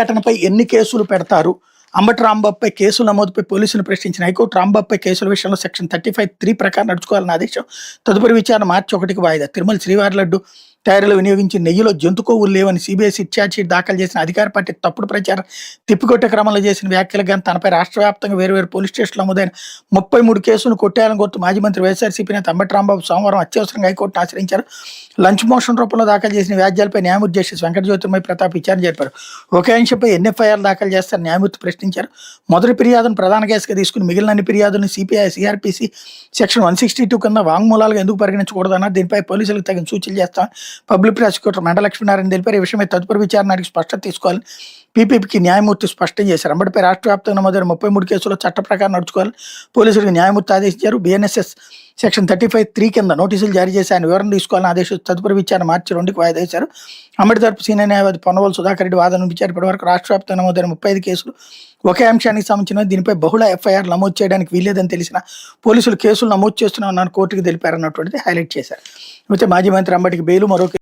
ఘటనపై ఎన్ని కేసులు పెడతారు? అంబటి రాంబాబుపై కేసులు నమోదుపై పోలీసులు ప్రశ్నించిన హైకోర్టు రాంబాబుపై కేసుల విషయంలో సెక్షన్ 35(3) ప్రకారం నడుచుకోవాలని ఆదేశం. తదుపరి విచారణ మార్చి 1కి వాయిదా. తిరుమల శ్రీవారి లడ్డు తయారీలో వినియోగించి నెయ్యిలో జంతు కొవ్వులు లేవని సిబిఐసి ఛార్జ్షీట్ దాఖలు చేసిన అధికార పార్టీ తప్పుడు ప్రచారం తిప్పికొట్టే క్రమంలో చేసిన వ్యాఖ్యలకు గాను తనపై రాష్ట్ర వ్యాప్తంగా వేరువేరు పోలీస్ స్టేషన్లు నమోదైన 33 కేసులను కొట్టేయాలని కోరుతూ మాజీ మంత్రి వైఎస్ఆర్సీపీ నేత అంబటి రాంబాబు సోమవారం అత్యవసరంగా హైకోర్టును ఆశ్రయించారు. లంచ్ మోషన్ రూపంలో దాఖలు చేసిన వ్యాజ్యాలపై న్యాయమూర్తి జస్టిస్ వెంకట జ్యోతిర్మయ ప్రతాప్ విచారణ జరిపారు. ఒకే అంశంపై ఎన్ని ఎఫ్ఐఆర్ దాఖలు చేస్తారని న్యాయమూర్తి ప్రశ్నించారు. మొదటి ఫిర్యాదును ప్రధాన కేసుగా తీసుకుని మిగిలిన అన్ని ఫిర్యాదులను సిపిఐ సిఆర్పిసి సెక్షన్ 162 కింద వాంగ్మూలాలుగా ఎందుకు పరిగణించకూడదన్నారు. దీనిపై పోలీసులకు తగిన సూచనలు చేస్తామని పబ్లిక్ ప్రాసిక్యూటర్ మెండలక్ష్మీనారాయణ తెలిపారు. ఈ విషయమై తదుపరి విచారణకి స్పష్టత తీసుకోవాలని పీపీకి న్యాయమూర్తి స్పష్టం చేశారు. అంబటిపై రాష్ట్ర వ్యాప్తంగా నమోదైన 33 కేసుల్లో చట్ట ప్రకారం నడుచుకోవాలని పోలీసులకు న్యాయమూర్తి ఆదేశించారు. బిఎన్ఎస్ఎస్ సెక్షన్ 35(3) కింద నోటీసులు జారీ చేసి ఆయన వివరణ తీసుకోవాలని ఆదేశించి తదుపరి విచారణ మార్చి 2కి వాయిదా వేశారు. అంబటి తరపు సీనియర్ న్యాయవాది పొన్నవోలు సుధాకర్ రెడ్డి వాదన వినిపించారు. ఇప్పటివరకు రాష్ట్ర వ్యాప్తంగా నమోదైన 35 కేసులు ఒకే అంశానికి సంబంధించిన దీనిపై బహుళ ఎఫ్ఐఆర్ నమోదు చేయడానికి వీల్లేదని తెలిసిన పోలీసులు కేసులు నమోదు చేస్తున్నామన్నారు కోర్టుకు తెలిపారన్నటువంటిది హైలైట్ చేశారు. అయితే మాజీ మంత్రి అంబటికి బెయిల్ మరో